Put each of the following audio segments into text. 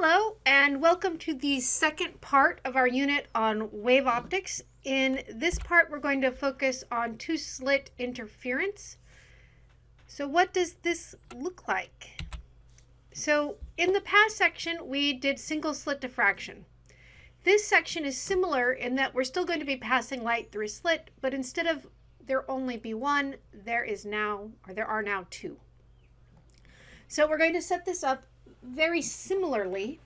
Hello, and welcome to the second part of our unit on wave optics. In this part, we're going to focus on two-slit interference. So what does this look like? So in the past section, we did single-slit diffraction. This section is similar in that we're still going to be passing light through a slit, but instead of there only be one, there are now two. So we're going to set this up very similarly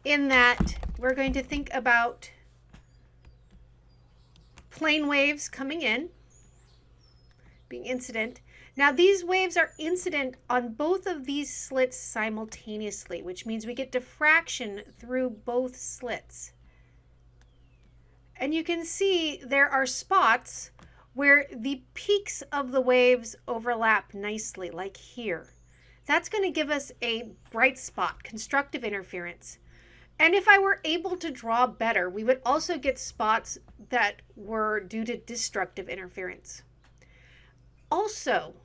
in that we're going to think about plane waves coming in, being incident. Now these waves are incident on both of these slits simultaneously, which means we get diffraction through both slits. And you can see there are spots where the peaks of the waves overlap nicely, like here. That's going to give us a bright spot, constructive interference. And if I were able to draw better, we would also get spots that were due to destructive interference. Also,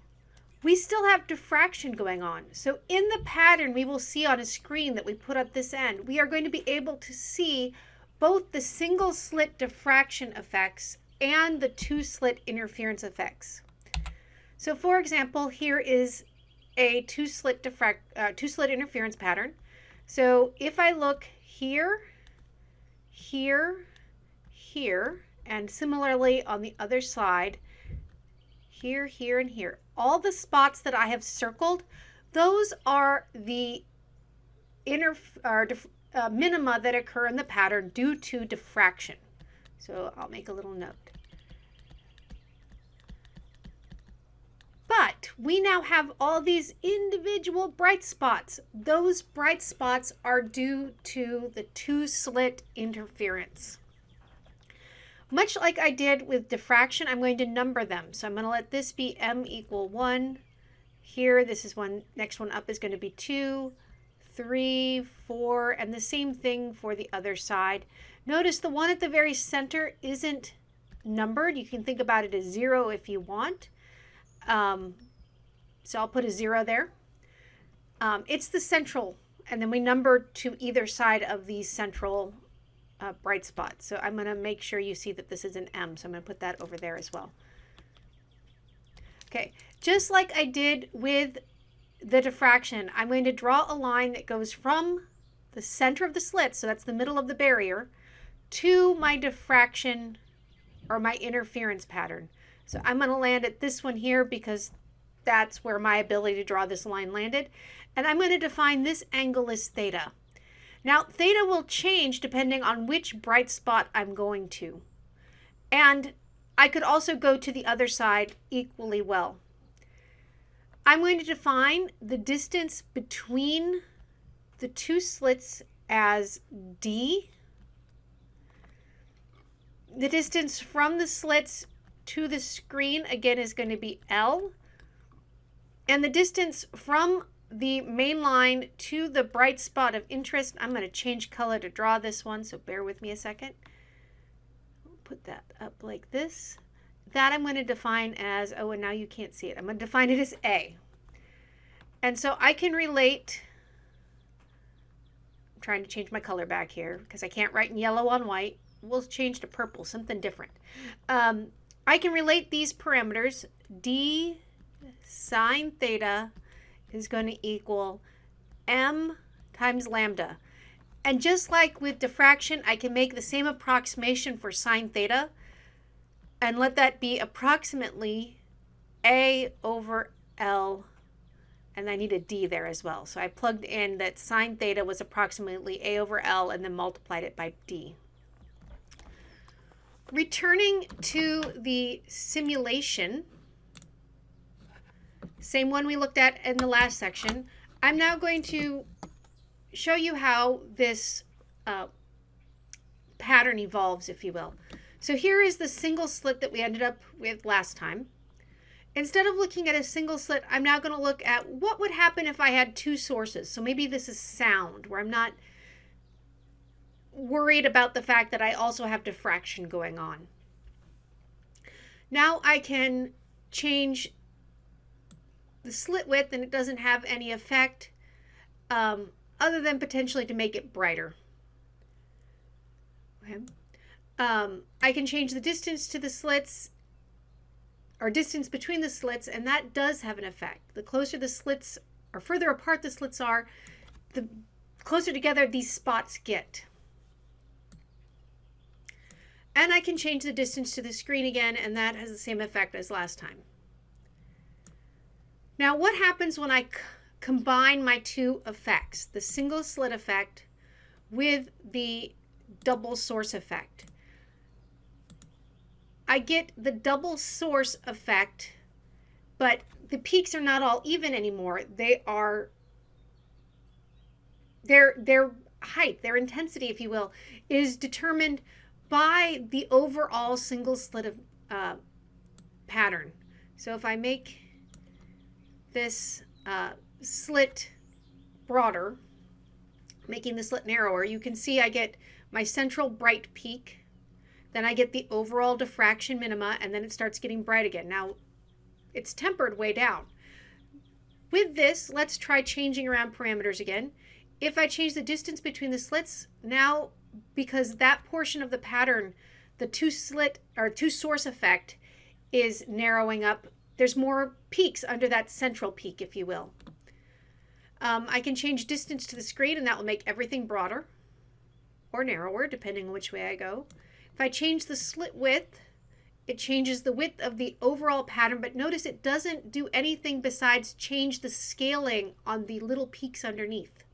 we still have diffraction going on. So in the pattern we will see on a screen that we put at this end, we are going to be able to see both the single slit diffraction effects and the two slit interference effects. So for example, here is a two slit interference pattern. So if I look here, here, here, and similarly on the other side, here, here, and here, all the spots that I have circled, those are the minima that occur in the pattern due to diffraction. So I'll make a little note. But we now have all these individual bright spots. Those bright spots are due to the two-slit interference. Much like I did with diffraction, I'm going to number them. So I'm going to let this be m equal 1. Here, this is one. Next one up is going to be 2, 3, 4, and the same thing for the other side. Notice the one at the very center isn't numbered. You can think about it as 0 if you want. So I'll put a 0 there. It's the central, and then we number to either side of these central bright spots. So I'm going to make sure you see that this is an M, so I'm going to put that over there as well. Okay, just like I did with the diffraction, I'm going to draw a line that goes from the center of the slit, so that's the middle of the barrier, to my diffraction or my interference pattern. So I'm going to land at this one here because that's where my ability to draw this line landed. And I'm going to define this angle as theta. Now, theta will change depending on which bright spot I'm going to. And I could also go to the other side equally well. I'm going to define the distance between the two slits as d. The distance from the slits to the screen, again, is going to be L. And the distance from the main line to the bright spot of interest, I'm going to change color to draw this one, so bear with me a second. Put that up like this. That I'm going to define as, oh, and now you can't see it. I'm going to define it as A. And so I can relate, I'm trying to change my color back here because I can't write in yellow on white. We'll change to purple, something different. I can relate these parameters. D sine theta is going to equal m times lambda. And just like with diffraction, I can make the same approximation for sine theta and let that be approximately a over L, and I need a d there as well. So I plugged in that sine theta was approximately a over L and then multiplied it by d. Returning to the simulation, same one we looked at in the last section, I'm now going to show you how this pattern evolves, if you will. So here is the single slit that we ended up with last time. Instead of looking at a single slit, I'm now going to look at what would happen if I had two sources. So maybe this is sound, where I'm not worried about the fact that I also have diffraction going on. Now I can change the slit width and it doesn't have any effect. other than potentially to make it brighter. Okay. I can change the distance to the slits, or distance between the slits, and that does have an effect. The closer the slits, or further apart the slits are, the closer together these spots get. And I can change the distance to the screen again, and that has the same effect as last time. Now, what happens when I combine my two effects, the single slit effect with the double source effect? I get the double source effect, but the peaks are not all even anymore. They are, their height, their intensity, if you will, is determined by the overall single slit of pattern. So if I make this slit broader, making the slit narrower, you can see I get my central bright peak, then I get the overall diffraction minima, and then it starts getting bright again. Now, it's tempered way down. With this, let's try changing around parameters again. If I change the distance between the slits, now, because that portion of the pattern, the two source effect is narrowing up, there's more peaks under that central peak, if you will. I can change distance to the screen, and that will make everything broader or narrower, depending on which way I go. If I change the slit width, it changes the width of the overall pattern, but notice it doesn't do anything besides change the scaling on the little peaks underneath.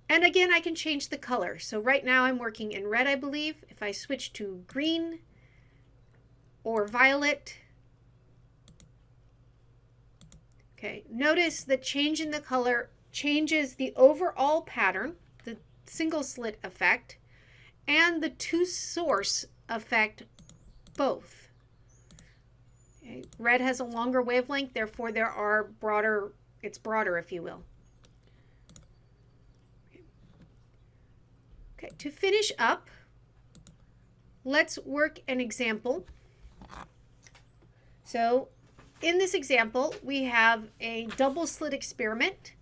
And again, I can change the color. So right now I'm working in red, I believe. If I switch to green or violet, okay, notice the change in the color changes the overall pattern, the single slit effect, and the two source effect both. Okay. Red has a longer wavelength, therefore there are broader, it's broader, if you will. Okay, to finish up, let's work an example. So in this example, we have a double slit experiment,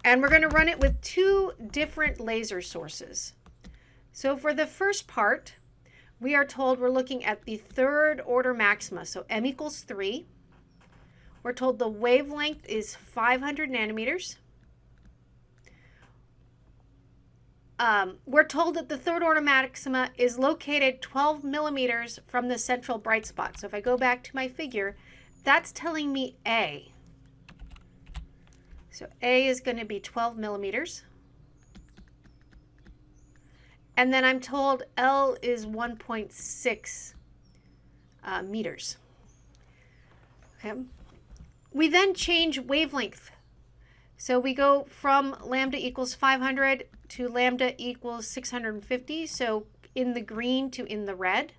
and we're going to run it with two different laser sources. So for the first part, we are told we're looking at the third order maxima, so m equals 3. We're told the wavelength is 500 nanometers. We're told that the third order maxima is located 12 millimeters from the central bright spot. So if I go back to my figure, that's telling me A. So A is going to be 12 millimeters. And then I'm told L is 1.6 meters. Okay. We then change wavelength. So we go from lambda equals 500 to lambda equals 650. So in the green to in the red.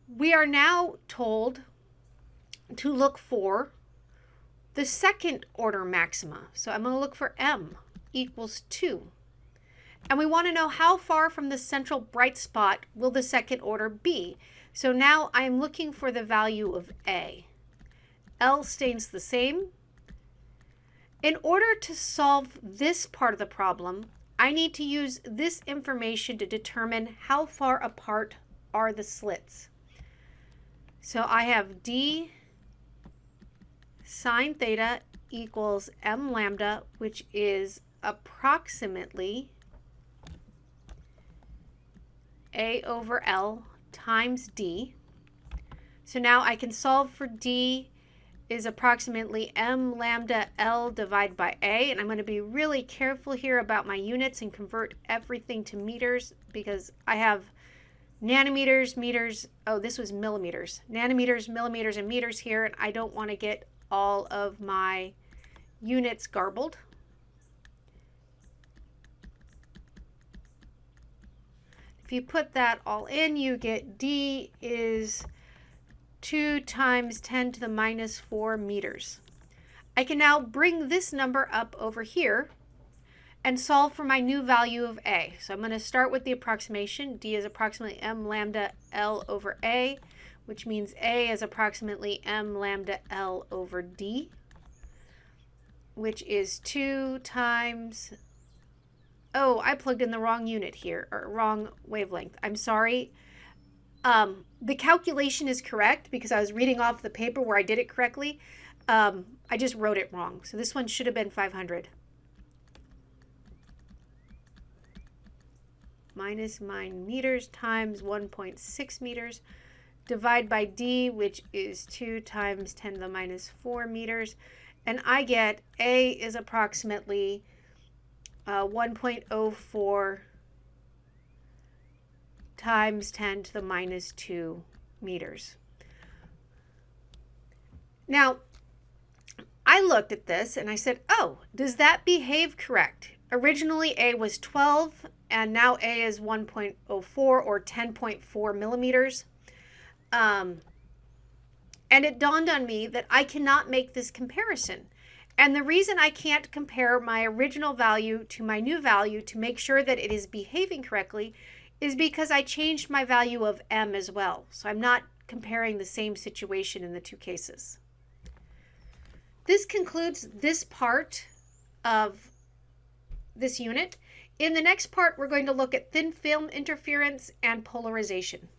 We are now told to look for the second order maxima. So I'm going to look for M equals 2. And we want to know how far from the central bright spot will the second order be. So now I'm looking for the value of A. L stays the same. In order to solve this part of the problem, I need to use this information to determine how far apart are the slits. So I have D sine theta equals M lambda, which is approximately A over L times D. So now I can solve for D is approximately M lambda L divided by A, and I'm going to be really careful here about my units and convert everything to meters because I have nanometers, meters, oh, this was millimeters, nanometers, millimeters, and meters here, and I don't want to get all of my units garbled. If you put that all in, you get D is 2 times 10 to the minus 4 meters. I can now bring this number up over here and solve for my new value of A. So I'm going to start with the approximation. D is approximately M lambda L over A, which means A is approximately M lambda L over D. which is 2 times... Oh, I plugged in the wrong unit here, or wrong wavelength. I'm sorry. The calculation is correct because I was reading off the paper where I did it correctly. I just wrote it wrong. So this one should have been 500. Minus 9 meters times 1.6 meters. Divide by d, which is 2 times 10 to the minus 4 meters. And I get A is approximately 1.04 times 10 to the minus 2 meters. Now, I looked at this and I said, oh, does that behave correct? Originally A was 12 and now A is 1.04 or 10.4 millimeters. And it dawned on me that I cannot make this comparison. And the reason I can't compare my original value to my new value to make sure that it is behaving correctly is because I changed my value of M as well. So I'm not comparing the same situation in the two cases. This concludes this part of this unit. In the next part, we're going to look at thin film interference and polarization.